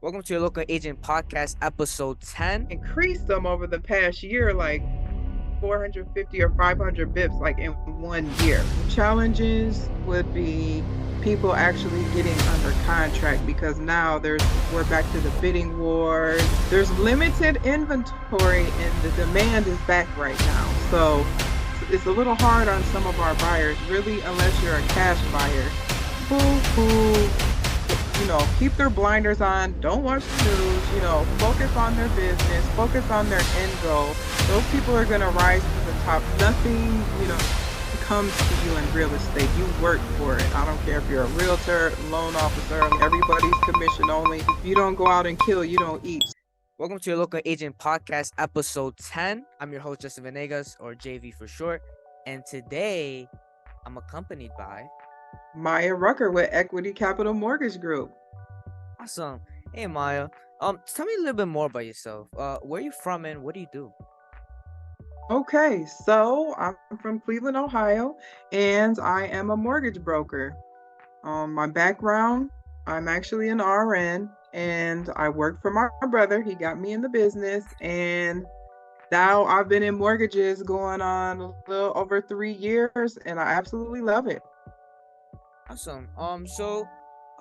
Welcome to your local agent podcast, episode 10. Increased them over the past year, like 450 or 500 bips, like in 1 year. Challenges would be people actually getting under contract because now we're back to the bidding wars. There's limited inventory and the demand is back right now. So it's a little hard on some of our buyers, really, unless you're a cash buyer who keep their blinders on, don't watch the news, focus on their business, focus on their end goal. Those people are going to rise to the top. Nothing, comes to you in real estate. You work for it. I don't care if you're a realtor, loan officer, everybody's commission only. If you don't go out and kill, you don't eat. Welcome to your local agent podcast, episode 10. I'm your host, Justin Venegas, or JV for short. And today, I'm accompanied by Maya Rucker with Equity Capital Mortgage Group. Awesome. Hey, Maya. Tell me a little bit more about yourself. Where are you from and what do you do? Okay, so I'm from Cleveland, Ohio, and I am a mortgage broker. My background, I'm actually an RN, and I work for my brother. He got me in the business, and now I've been in mortgages going on a little over 3 years, and I absolutely love it. Awesome. So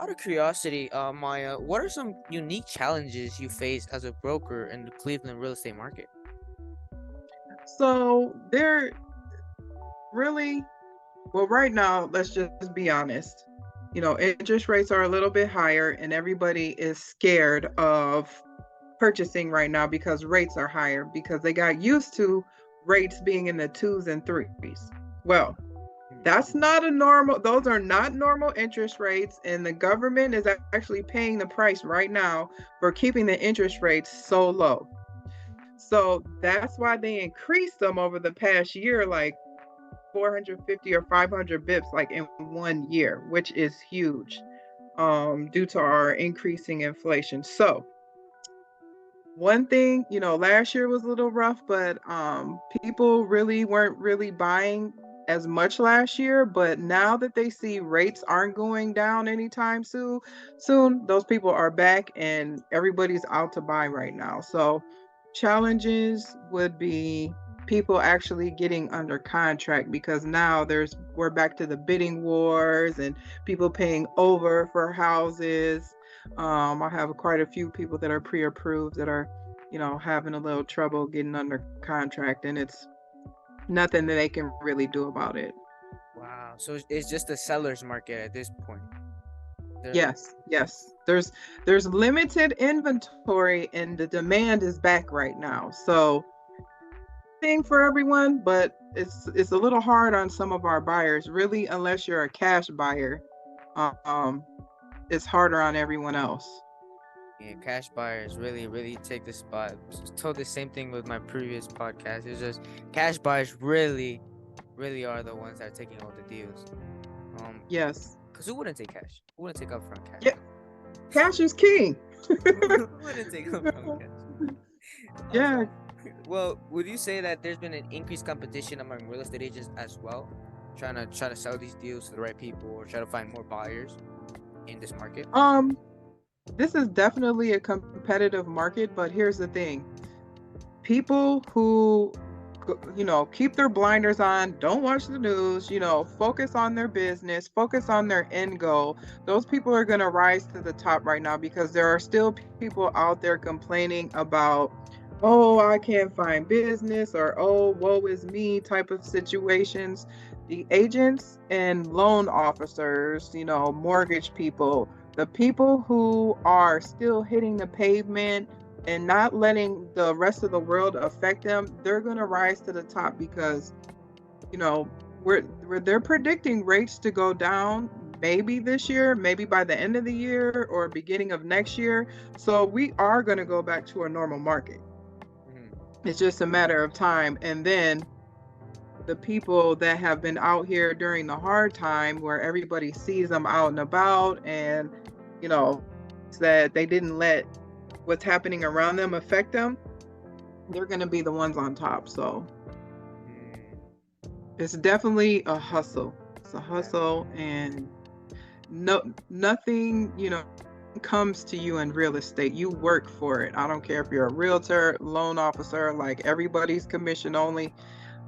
out of curiosity, Maya, what are some unique challenges you face as a broker in the Cleveland real estate market? So they're really, well, right now, let's just be honest. Interest rates are a little bit higher, and everybody is scared of purchasing right now because rates are higher because they got used to rates being in the 2s and 3s. Well, those are not normal interest rates, and the government is actually paying the price right now for keeping the interest rates so low. So that's why they increased them over the past year, like 450 or 500 bips, like in 1 year, which is huge, due to our increasing inflation. So one thing, last year was a little rough, but people really weren't really buying as much last year. But now that they see rates aren't going down anytime soon, those people are back and everybody's out to buy right now. So challenges would be people actually getting under contract because now we're back to the bidding wars and people paying over for houses. I have quite a few people that are pre-approved that are, having a little trouble getting under contract, and it's nothing that they can really do about it. Wow. So it's just the seller's market at this point. Yes. There's limited inventory and the demand is back right now. So thing for everyone, but it's a little hard on some of our buyers, really, unless you're a cash buyer. It's harder on everyone else. Yeah, cash buyers really take the spot. Told the same thing with my previous podcast. It's just cash buyers really are the ones that are taking all the deals. Yes. Because who wouldn't take cash? Who wouldn't take upfront cash? Yeah. Cash is king. Who wouldn't take upfront cash? Yeah. Well, would you say that there's been an increased competition among real estate agents as well, trying to sell these deals to the right people or try to find more buyers in this market? This is definitely a competitive market, but here's the thing. People who, keep their blinders on, don't watch the news, focus on their business, focus on their end goal. Those people are going to rise to the top right now because there are still people out there complaining about, oh, I can't find business, or, oh, woe is me type of situations. The agents and loan officers, mortgage people, the people who are still hitting the pavement and not letting the rest of the world affect them, they're going to rise to the top because, they're predicting rates to go down maybe this year, maybe by the end of the year or beginning of next year. So we are going to go back to a normal market. It's just a matter of time. And then the people that have been out here during the hard time where everybody sees them out and about and, that they didn't let what's happening around them affect them, they're going to be the ones on top. So it's definitely a hustle. It's a hustle, and nothing, comes to you in real estate. You work for it. I don't care if you're a realtor, loan officer, like everybody's commission only.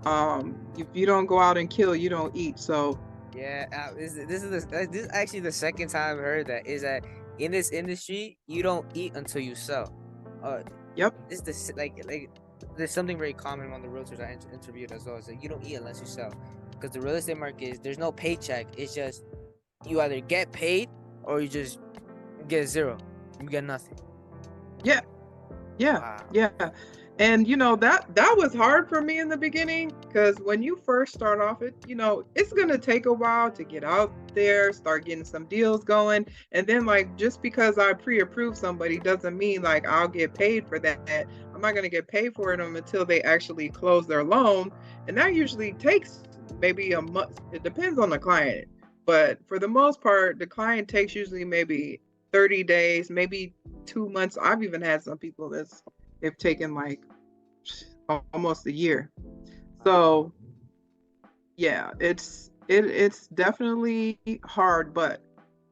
If you don't go out and kill, you don't eat. So, Yeah, this is actually the second time I've heard that. Is that in this industry you don't eat until you sell. Uh, yep, this the like there's something very common on the realtors I interviewed as well. Is that you don't eat unless you sell, because the real estate market is there's no paycheck. It's just you either get paid or you just get zero. You get nothing. yeah, yeah, Wow. yeah. And that was hard for me in the beginning, because when you first start off, it's going to take a while to get out there, start getting some deals going. And then, like, just because I pre-approve somebody doesn't mean like I'll get paid for that. I'm not going to get paid for them until they actually close their loan. And that usually takes maybe a month. It depends on the client. But for the most part, the client takes usually maybe 30 days, maybe 2 months. I've even had some people they've taken like almost a year. So yeah, it's definitely hard, but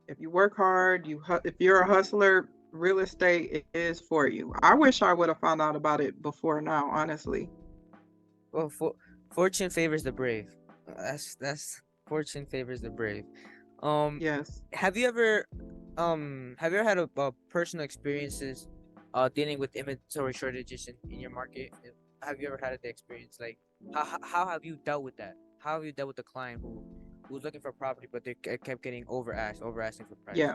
if you work hard, if you're a hustler, real estate is for you. I wish I would have found out about it before now, honestly. Well, fortune favors the brave. That's fortune favors the brave. Um, Yes. have you ever had a personal experiences dealing with inventory shortages in your market? Have you ever had the experience? Like, how have you dealt with that? How have you dealt with the client who's looking for property but they kept getting over asking for price? Yeah.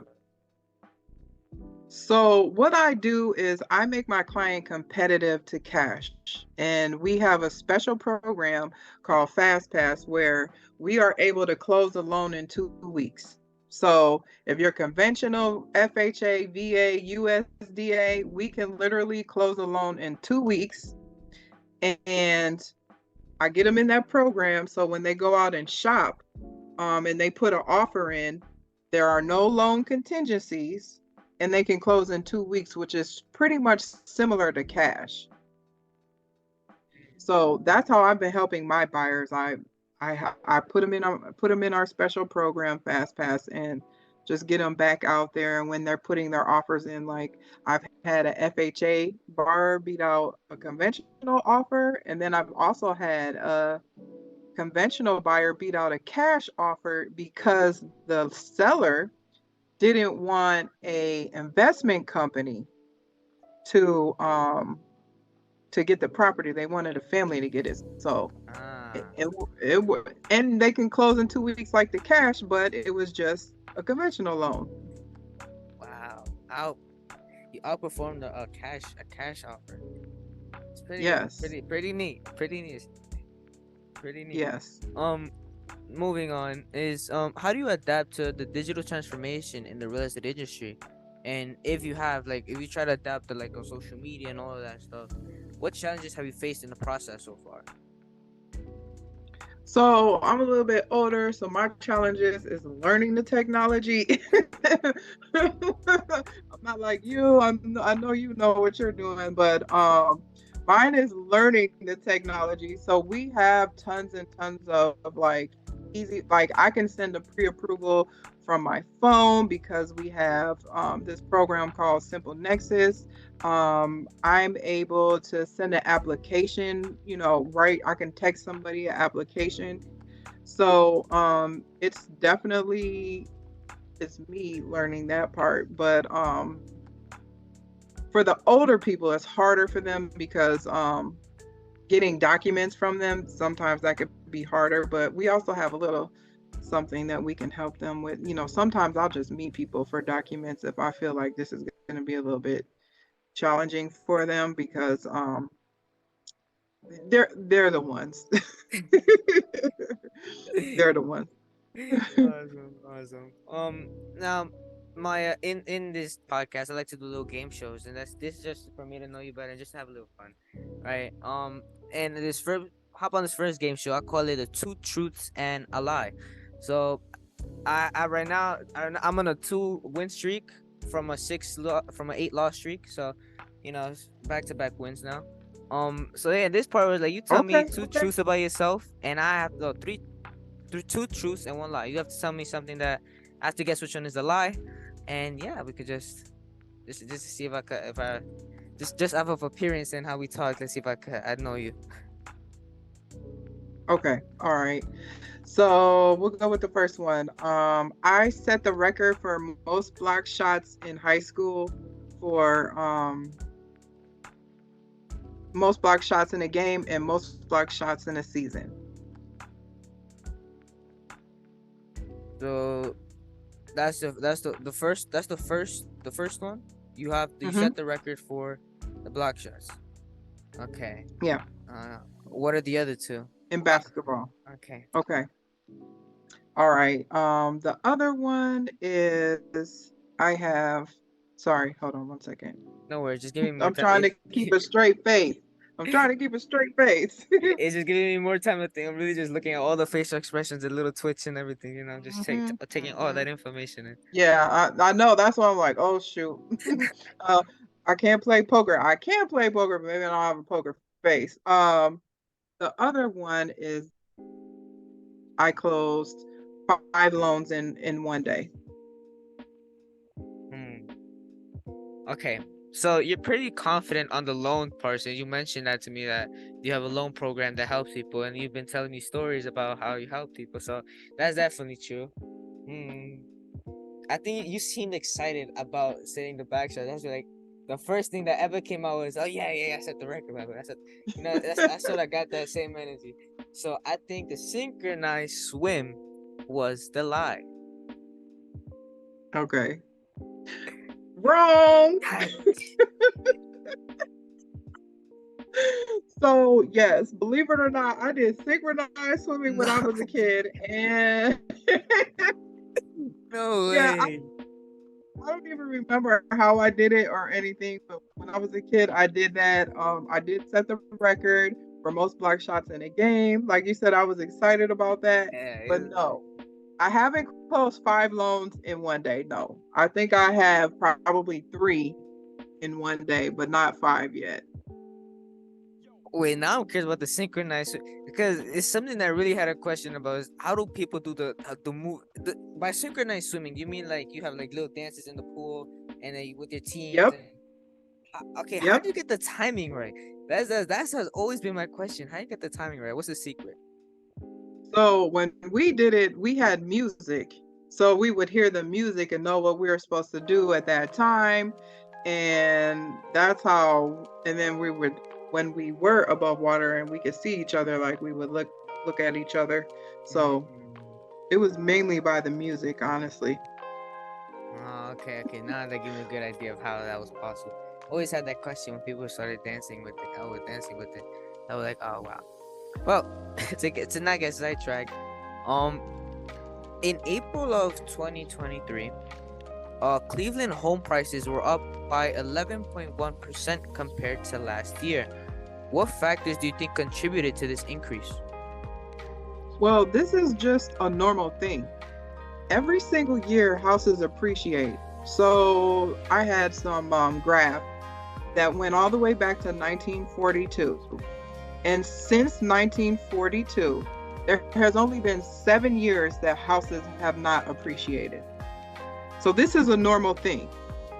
So what I do is I make my client competitive to cash. And we have a special program called Fast Pass where we are able to close a loan in 2 weeks. So if you're conventional FHA, VA, USDA, we can literally close a loan in 2 weeks. And I get them in that program. So when they go out and shop, and they put an offer in, there are no loan contingencies, and they can close in 2 weeks, which is pretty much similar to cash. So that's how I've been helping my buyers. I put them in our special program, Fast Pass, and just get them back out there. And when they're putting their offers in, like I've had a FHA buyer beat out a conventional offer, and then I've also had a conventional buyer beat out a cash offer because the seller didn't want a investment company to get the property. They wanted a family to get it. So Ah, and they can close in 2 weeks like the cash, but it was just a conventional loan. wow. You outperformed a cash offer. It's Yes. pretty neat. Pretty neat. Yes. Um, moving on is how do you adapt to the digital transformation in the real estate industry? And if you have like if you try to adapt to like on social media and all of that stuff, what challenges have you faced in the process so far? So I'm a little bit older, so my challenges is learning the technology. I'm not like you. I know you know what you're doing, but mine is learning the technology. So we have tons and tons of like easy, like I can send a pre-approval from my phone because we have this program called Simple Nexus. I'm able to send an application, right? I can text somebody an application. So it's me learning that part. But for the older people, it's harder for them because getting documents from them, sometimes that could be harder. But we also have a little something that we can help them with. Sometimes I'll just meet people for documents if I feel like this is going to be a little bit challenging for them, because they're the ones. They're the ones. Awesome, awesome. Now, Maya, in this podcast, I like to do little game shows, and this is just for me to know you better and just have a little fun, right? And this first hop on this first game show. I call it a two truths and a lie. So, I right now I'm on a 2 win streak from an 8 loss streak. So, back to back wins now. So yeah, this part was like you tell me Okay, two okay. truths about yourself, and I have two truths and one lie. You have to tell me something that I have to guess which one is a lie, and yeah, we could just just to see if I could, if I just out of appearance and how we talk. Let's see if I know you. Okay. All right. So we'll go with the first one. I set the record for most block shots in high school for most block shots in a game and most block shots in a season. So the first one. You Mm-hmm. set the record for the block shots. Okay. Yeah, What are the other two? in Uh, basketball. okay. Okay. All right. The other one is I have. Sorry, hold on one second. No worries. Just give me more I'm time. trying to keep a straight face. I'm trying to keep a straight face. It's just giving me more time to think. I'm really just looking at all the facial expressions, the little twitch and everything. I'm just Hmm. taking all Hmm. that information in. Yeah, I know. That's why I'm like, oh shoot. uh, I can't play poker. I can play poker, but maybe I don't have a poker face. The other one is I closed 5 loans in one day. Hmm. Okay. So you're pretty confident on the loan part. So you mentioned that to me that you have a loan program that helps people, and you've been telling me stories about how you help people. So that's definitely true. Hmm. I think you seemed excited about setting the back shot. That's like the first thing that ever came out was, oh yeah, yeah, yeah, I set the record. By the way. I said, I sort of got that same energy. So I think the synchronized swim was the lie. Okay. Wrong. So yes, believe it or not, I did synchronized swimming when I No, was a kid, and no yeah, way. I don't even remember how I did it or anything. But when I was a kid, I did that. I did set the record for most block shots in a game. Like you said, I was excited about that. Yeah, But no, I haven't closed 5 loans in one day. No, I think I have probably 3 in one day, but not 5 yet. wait, now I'm curious about the synchronized because it's something that I really had a question about is how do people do the move by synchronized swimming? You mean like you have like little dances in the pool and then with your teams Yep, and okay, how yep. do you get the timing right? That's has always been my question. How do you get the timing right? What's the secret? So when we did it, we had music. So we would hear the music and know what we were supposed to do at that time. And that's how, and then we would, when we were above water and we could see each other, like we would look at each other. So Mm. it was mainly by the music, honestly. Oh, okay, okay. Now that give me a good idea of how that was possible. Always had that question when people started dancing with it. I was dancing with it. I was like, oh wow. Well, to not get sidetracked. Um, in April of 2023, Cleveland home prices were up by 11.1% compared to last year. What factors do you think contributed to this increase? Well, this is just a normal thing. Every single year, houses appreciate. So I had some graph that went all the way back to 1942. And since 1942, there has only been 7 years that houses have not appreciated. So this is a normal thing.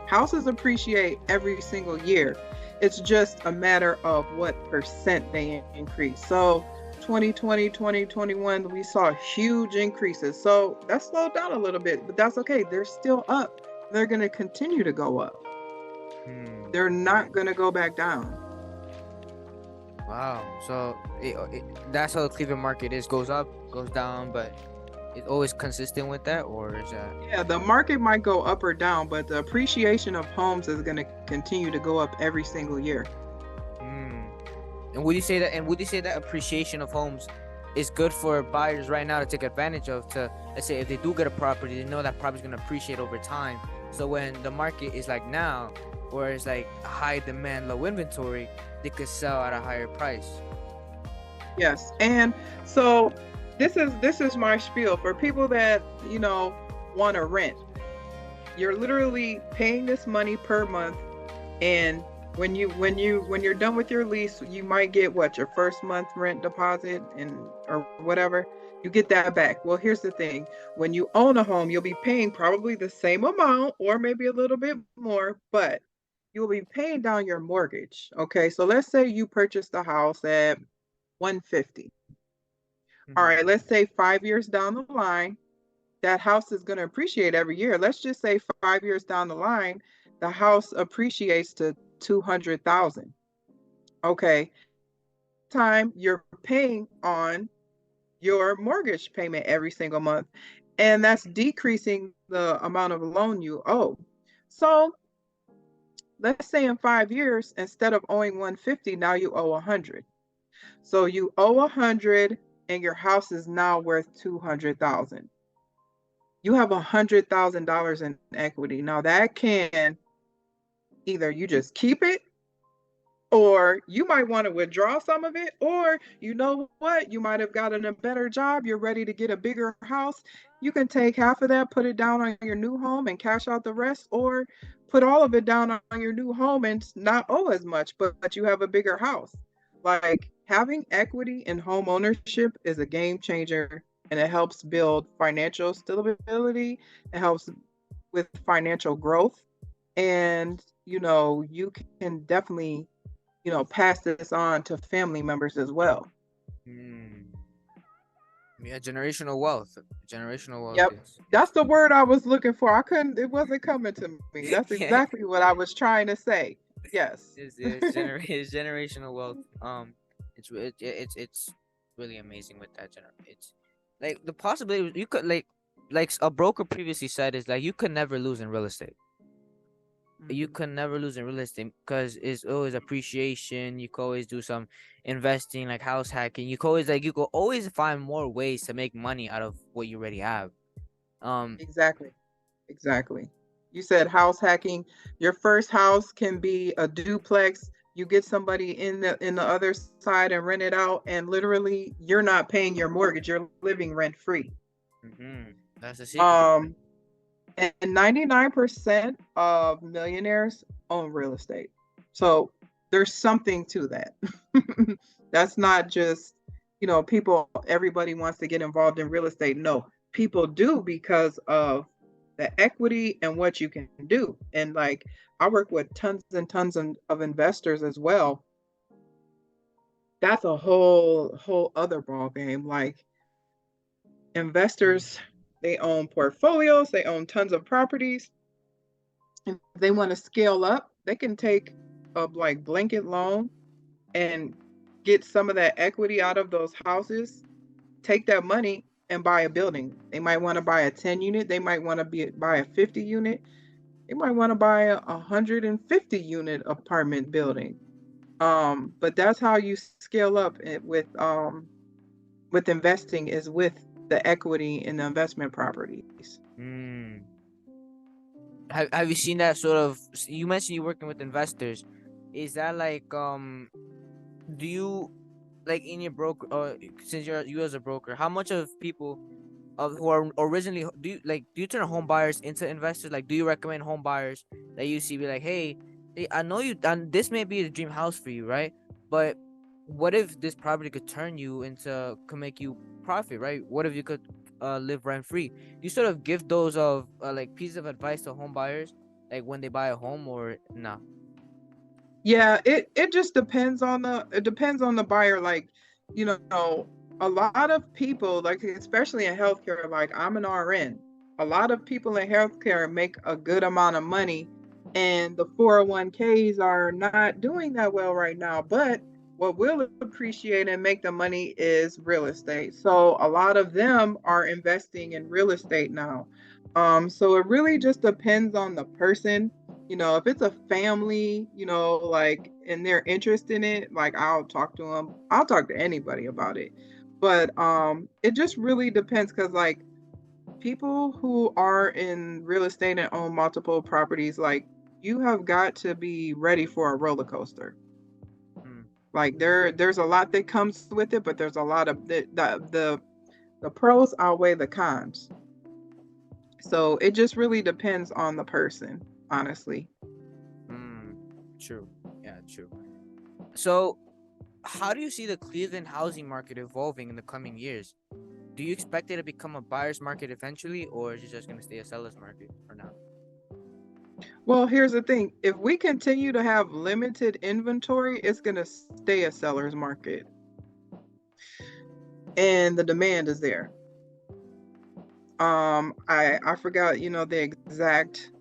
Houses appreciate every single year. It's just a matter of what percent they increase. So 2020, 2021, we saw huge increases. So that slowed down a little bit, but that's okay. They're still up. They're going to continue to go up. Hmm. They're not going to go back down. Wow. So that's how the Cleveland market is. Goes up, goes down, but it's always consistent with that, or is that? Yeah, the market might go up or down, but the appreciation of homes is going to continue to go up every single year. Hmm. And would you say that appreciation of homes is good for buyers right now to take advantage of? To let's say if they do get a property, they know that property is going to appreciate over time. So when the market is like now, where it's like high demand, low inventory, they could sell at a higher price. Yes. And so this is my spiel for people that, want to rent. You're literally paying this money per month and When you're done with your lease, you might get what, your first month rent deposit and or whatever. You get that back. Well, here's the thing. When you own a home, you'll be paying probably the same amount or maybe a little bit more, but you'll be paying down your mortgage. Okay? So let's say you purchased a house at 150. All Mm-hmm. right, let's say 5 years down the line, that house is going to appreciate every year. Let's just say 5 years down the line, the house appreciates to 200,000. Okay. Time you're paying on your mortgage payment every single month, and that's decreasing the amount of loan you owe. So let's say in 5 years, instead of owing 150, now you owe 100. So you owe 100 and your house is now worth 200,000. You have $100,000 in equity. Now that can either you just keep it, or you might want to withdraw some of it, or you know what, you might have gotten a better job, you're ready to get a bigger house. You can take half of that, put it down on your new home and cash out the rest, or put all of it down on your new home and not owe as much, but you have a bigger house. Like, having equity in home ownership is a game changer, and it helps build financial stability. It helps with financial growth, and you can definitely pass this on to family members as well. Mm. Yeah, generational wealth. Generational wealth Yep. is That's the word I was looking for. I couldn't, it wasn't coming to me. That's yeah. exactly what I was trying to say. Yes. It's generational wealth. It's really amazing with that It's like the possibility you could like a broker previously said is like you could never lose in real estate. You Mhm. can never lose in real estate because it's always appreciation. You can always do some investing, like house hacking. You can always find more ways to make money out of what you already have. Um, Exactly. Exactly. You said house hacking. Your first house can be a duplex. You get somebody in the other side and rent it out, and literally you're not paying your mortgage. You're living rent free. that's the secret. Um, and 99% of millionaires own real estate. So there's something to that. That's not just, people, everybody wants to get involved in real estate. No, people do because of the equity and what you can do. And like, I work with tons and tons of investors as well. That's a whole other ball game. Like, Mm. investors, they own portfolios, they own tons of properties. If they want to scale up, they can take a like blanket loan and get some of that equity out of those houses, take that money and buy a building. They might want to buy a 10 unit, they might want to buy a 50 unit, they might want to buy a 150 unit apartment building. But that's how you scale up with investing, is with the equity in the investment properties. Mm. Have you seen that sort of? You mentioned you working with investors. Is that like Do you like in your broker? Since you as a broker, how much of people of who are originally do you turn home buyers into investors? Like, do you recommend home buyers that you see be like, hey, I know you done this may be the dream house for you, right? But what if this property could make you profit, right? What if you could live rent free? Do you sort of give those of like pieces of advice to home buyers like when they buy a home or nah? Yeah, it just depends on the buyer. Like, you know, a lot of people, like especially in healthcare, like I'm an RN. A lot of people in healthcare make a good amount of money, and the 401ks are not doing that well right now. But what will appreciate and make the money is real estate. So a lot of them are investing in real estate now. So it really just depends on the person. If it's a family, like, and they're interested in it, like, I'll talk to them. I'll talk to anybody about it. But it just really depends, because like, people who are in real estate and own multiple properties, like, you have got to be ready for a roller coaster. Mm, Like, there's a lot that comes with it, but there's a lot of the pros outweigh the cons. So it just really depends on the person, honestly. mm, true. Yeah, true. So, how do you see the Cleveland housing market evolving in the coming years? Do you expect it to become a buyer's market eventually, or is it just going to stay a seller's market for now? Well, here's the thing. If we continue to have limited inventory, it's going to stay a seller's market. And the demand is there. I forgot, the exact,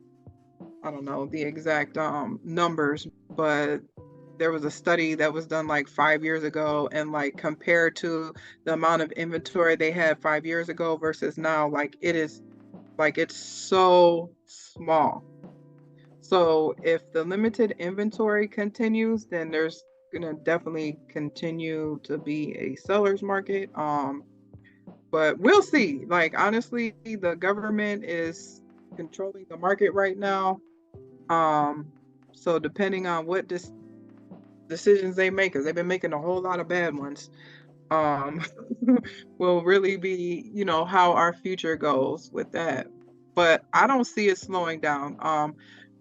I don't know, the exact numbers, but there was a study that was done like 5 years ago, and like compared to the amount of inventory they had 5 years ago versus now, like it's so small. So if the limited inventory continues, then there's gonna definitely continue to be a seller's market. But we'll see. Like honestly, the government is controlling the market right now. Um, so depending on what decisions they make, because they've been making a whole lot of bad ones, um, will really be, how our future goes with that. But I don't see it slowing down.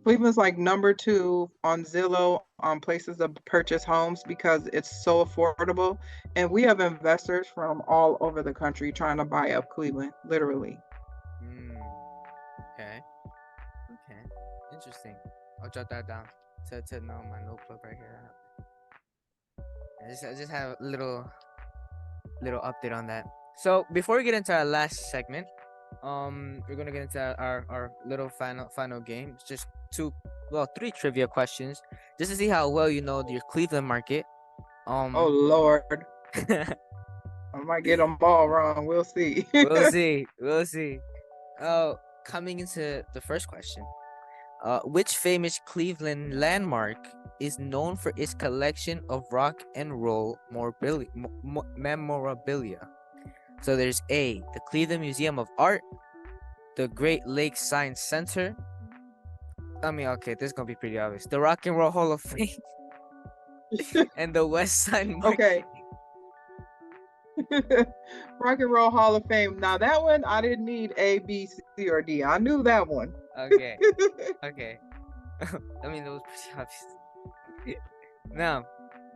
Cleveland's like number two on Zillow on places to purchase homes because it's so affordable. And we have investors from all over the country trying to buy up Cleveland, literally. Hmm. Okay. Okay. Interesting. I'll jot that down to know my notebook right here. I just have a little update on that. So before we get into our last segment, we're gonna get into our little final game. It's just three trivia questions, just to see how well you know your Cleveland market. Oh, Um, Lord. I might get them all wrong. We'll see. we'll see. We'll see. Coming into the first question, which famous Cleveland landmark is known for its collection of rock and roll memorabilia? So there's A, the Cleveland Museum of Art, the Great Lakes Science Center. I mean, okay, this is gonna be pretty obvious. The Rock and Roll Hall of Fame and the West Side Okay. Market. Rock and Roll Hall of Fame. Now that one I didn't need A, B, C, or D. I knew that one. Okay, okay. I mean, it was pretty obvious. Now,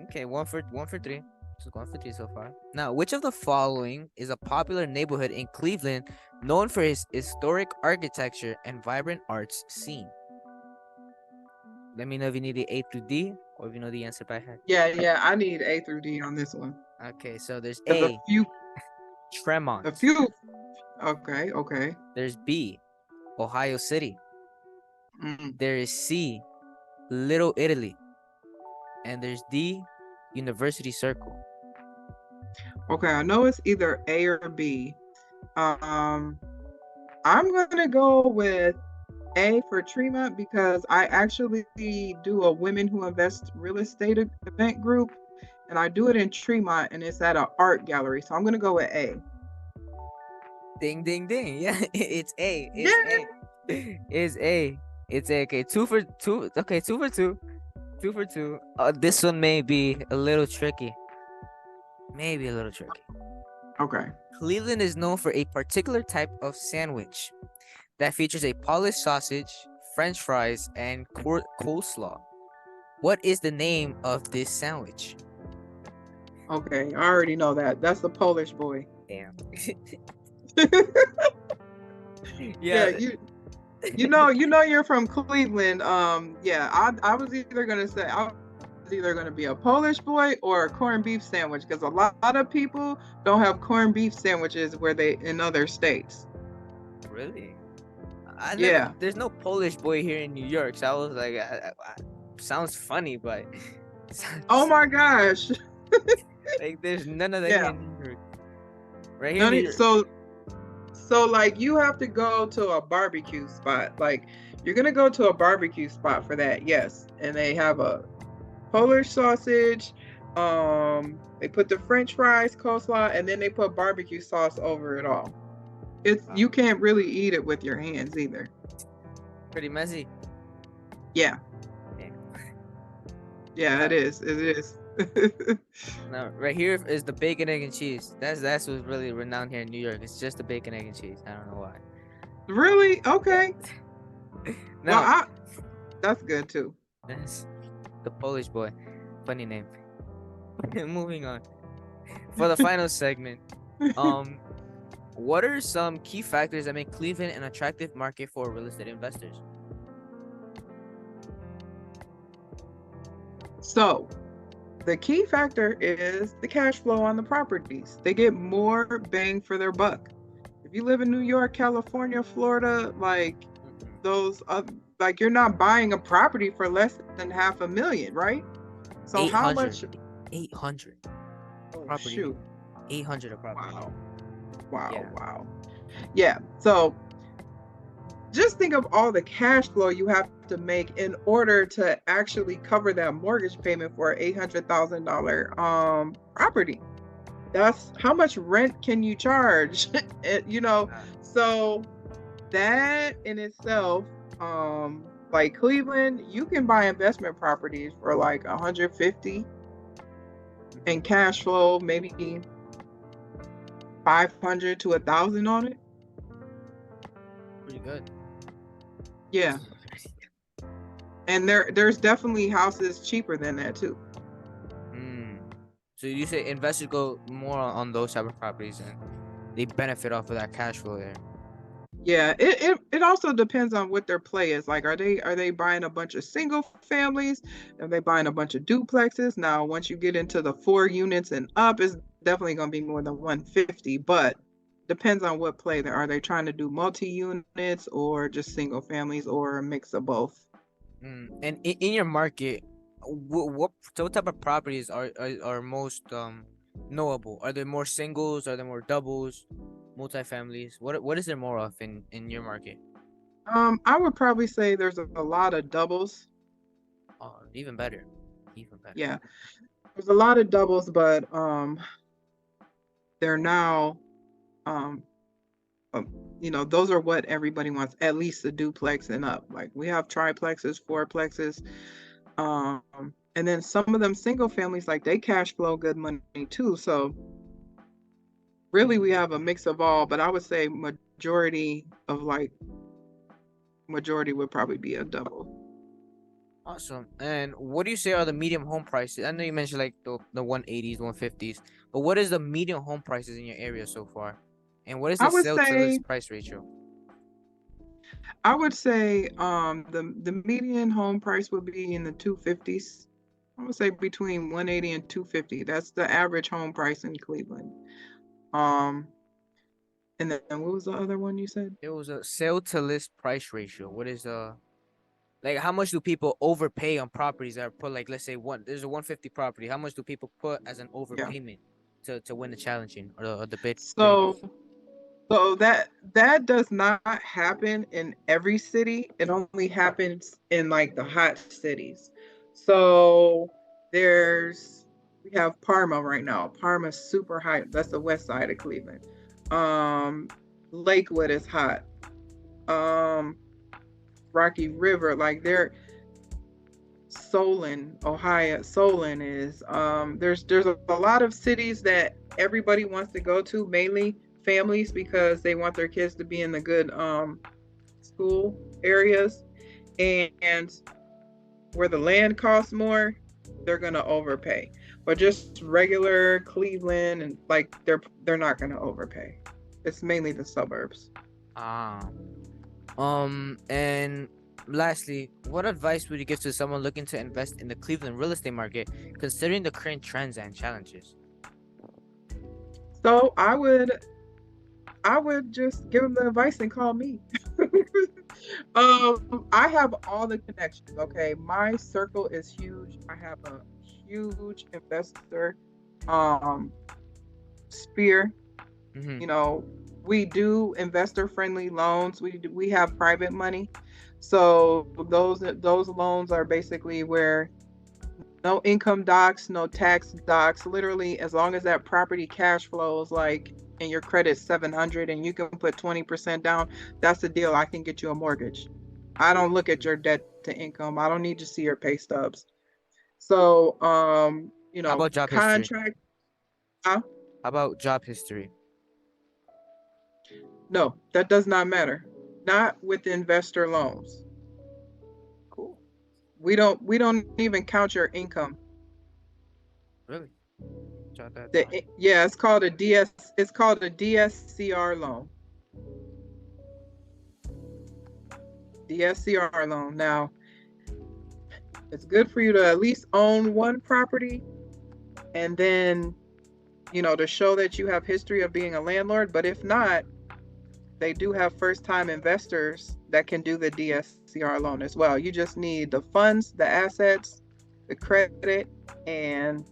okay, one for three. Just one for three so far. Now, which of the following is a popular neighborhood in Cleveland known for its historic architecture and vibrant arts scene? Let me know if you need the A through D or if you know the answer by heart. Yeah, I need A through D on this one. Okay, so there's There's A, a Tremont. few. Okay. There's B, Ohio City. Mm, There is C, Little Italy. And there's D, University Circle. okay, I know it's either A or B. Um, I'm gonna go with A for Tremont because I actually do a Women Who Invest Real Estate event group, and I do it in Tremont, and it's at an art gallery. So I'm gonna go with A. Ding, ding, ding. Yeah, it's A. It's Yeah. A. It's A. It's A. Okay, two for two. Okay, two for two. Two for two. This one may be a little tricky. Maybe a little tricky. Okay. Cleveland is known for a particular type of sandwich that features a polished sausage, French fries, and coleslaw. What is the name of this sandwich? Okay, I already know that. That's the Polish boy. Damn. Yeah, Yeah. you know you're from Cleveland. Yeah, I was either gonna say I was either gonna be a Polish boy or a corned beef sandwich because a lot of people don't have corned beef sandwiches where they in other states. Really? I never. Yeah. There's no Polish boy here in New York, so I was like, sounds funny, but Oh sounds my gosh. like there's none of that here Yeah. in New York. Right here in None New of, York. so like you have to go to a barbecue spot. Like you're gonna go to a barbecue spot for that, yes. And they have a Polish sausage. They put the French fries, coleslaw, and then they put barbecue sauce over it all. It's Wow, you can't really eat it with your hands either. pretty messy. Yeah, Damn. yeah, it Now, is. It is. now, right here is the bacon, egg, and cheese. That's what's really renowned here in New York. It's just the bacon, egg, and cheese. I don't know why. Really? Yeah. Okay. Well, Now, that's good too. yes. The Polish boy. Funny name. Moving on. For the final segment, um, what are some key factors that make Cleveland an attractive market for real estate investors? So the key factor is the cash flow on the properties. They get more bang for their buck. If you live in New York, California, Florida, like Mm-mm. those, like you're not buying a property for less than 500,000, right? So how 800. much? 800 Oh property. shoot! 800 a property. Wow, wow, Yeah. wow. Yeah. So just think of all the cash flow you have to make in order to actually cover that mortgage payment for an $800,000 property. That's how much rent can you charge? You know, Uh, so that in itself, like Cleveland, you can buy investment properties for like 150 mhm. and cash flow maybe 500 to 1,000 on it. Pretty good. Yeah. And there's definitely houses cheaper than that too. Mm. So you say investors go more on those type of properties and they benefit off of that cash flow there. Yeah, it also depends on what their play is. Like, are they buying a bunch of single families? Are they buying a bunch of duplexes? Now, once you get into the 4 units and up, it's definitely going to be more than 150. But depends on what play. Are they trying to do multi-units or just single families or a mix of both? And in your market, what type of properties are most knowable? Are there more singles? Are there more doubles, multifamilies? What is there more of in your market? I would probably say there's a lot of doubles. Oh, even better, even better. Yeah, there's a lot of doubles, but they're now um um, those are what everybody wants, at least a duplex and up. Like we have triplexes, fourplexes, um, and then some of them single families, like they cash flow good money too. So really, we have a mix of all, but I would say majority would probably be a double. Awesome. And what do you say are the medium home prices? I know you mentioned like the 180s, 150s, but what is the medium home prices in your area so far? And what is I the would sale to say list price ratio? I would say the median home price would be in the 250s. I would say between 180 and 250. That's the average home price in Cleveland. Um, and then what was the other one you said? It was a sale to list price ratio. What is like how much do people overpay on properties that are put like let's say there's a 150 property. How much do people put as an Yeah. overpayment to win the challenging or the bid bidding So process? so that does not happen in every city. It only happens in like the hot cities. So there's we have Parma right now. Parma's super hot. That's the west side of Cleveland. Um, Lakewood is hot. Um, Rocky River, like they're Solon, Ohio. Solon is there's a lot of cities that everybody wants to go to, mainly families because they want their kids to be in the good school areas, and where the land costs more, they're gonna overpay. But just regular Cleveland and like they're not gonna overpay. It's mainly the suburbs. Ah. And lastly, what advice would you give to someone looking to invest in the Cleveland real estate market, considering the current trends and challenges? So I would just give them the advice and call me. I have all the connections. Okay, my circle is huge. I have a huge investor um sphere. Mm-hmm. You know, we do investor friendly loans. We have private money, so those loans are basically where no income docs, no tax docs. Literally, as long as that property cash flows, like, and your credit's 700 and you can put 20% down, that's the deal. I can get you a mortgage. I don't look at your debt to income. I don't need to see your pay stubs. So, How about job history? contract. Huh? How about job history? No, that does not matter. Not with investor loans. Cool. We don't even count your income. Really? Jot that down. Yeah, it's called a DSCR loan. DSCR loan. Now, it's good for you to at least own one property and then, to show that you have history of being a landlord. But if not, they do have first time investors that can do the DSCR loan as well. You just need the funds, the assets, the credit, and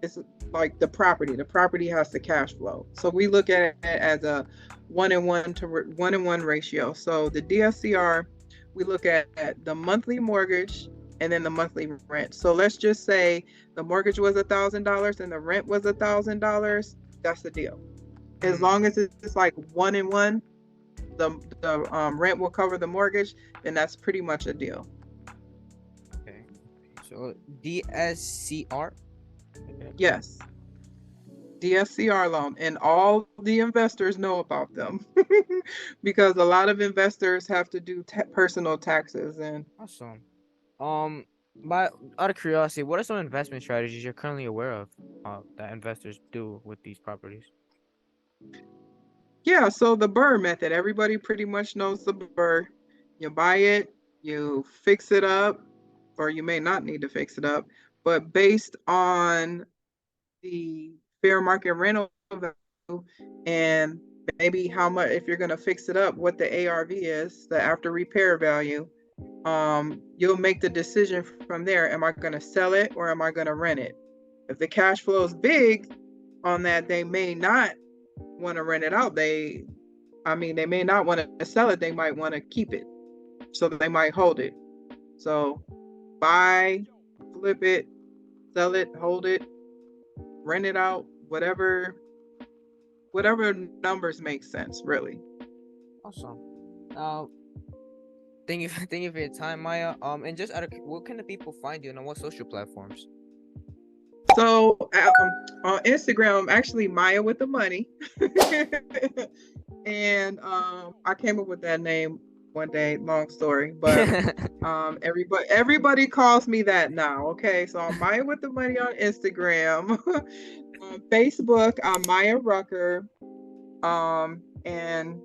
it's like the property. The property has the cash flow. So we look at it as a 1:1 ratio. So the DSCR, we look at the monthly mortgage and then the monthly rent. So let's just say the mortgage was $1,000 and the rent was $1,000. That's the deal. As long as it's like 1:1, the rent will cover the mortgage, then that's pretty much a deal. Okay. So DSCR. Okay. Yes. DSCR loan, and all the investors know about them because a lot of investors have to do personal taxes. And Awesome. Um, by out of curiosity, what are some investment strategies you're currently aware of that investors do with these properties? yeah, so the BRRRR method, everybody pretty much knows the BRRRR. You buy it, you fix it up, or you may not need to fix it up, but based on the fair market rental value and maybe how much, if you're going to fix it up, what the ARV is, the after repair value, you'll make the decision from there. Am I going to sell it or am I going to rent it? If the cash flow is big on that, they may not want to rent it out. They may not want to sell it. They might want to keep it. So they might hold it. So buy, flip it, sell it, hold it, rent it out, whatever numbers make sense, really. Awesome. Now, thank you, thank you for your time, Maya. And just what can the people find you and on what social platforms? So on Instagram, I'm actually Maya with the money. And I came up with that name one day, long story, but everybody calls me that now. Okay, so I'm Maya with the money on Instagram. On Facebook, I'm Maya Rucker. And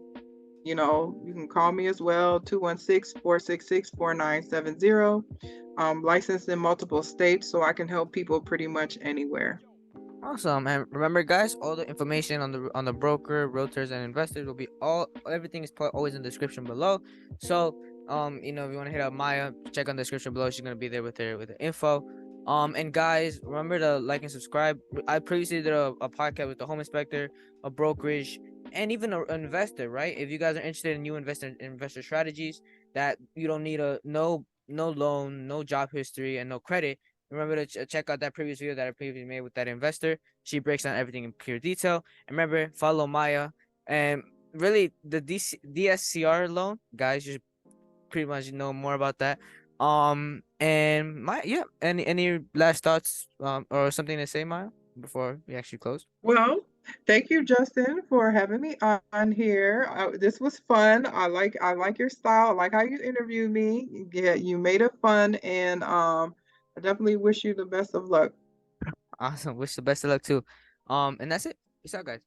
you can call me as well, 216-466-4970. Licensed in multiple states, so I can help people pretty much anywhere. Awesome. And remember, guys, all the information on the broker, realtors, and investors will be everything is put always in the description below. So, if you want to hit up Maya, check on the description below. She's gonna be there with the info. And guys, remember to like and subscribe. I previously did a podcast with the home inspector, a brokerage, and even an investor. Right? If you guys are interested in new investor strategies that you don't need no loan, no job history, and no credit. Remember to check out that previous video that I previously made with that investor. She breaks down everything in pure detail. And remember, follow Maya. And really, the DSCR loan, guys, you should pretty much know more about that. And Maya, yeah. Any last thoughts, or something to say, Maya, before we actually close? Well, thank you, Justin, for having me on here. This was fun. I like your style. I like how you interviewed me. Yeah, you made it fun, and I definitely wish you the best of luck. Awesome. Wish the best of luck too. And that's it. Peace out, guys.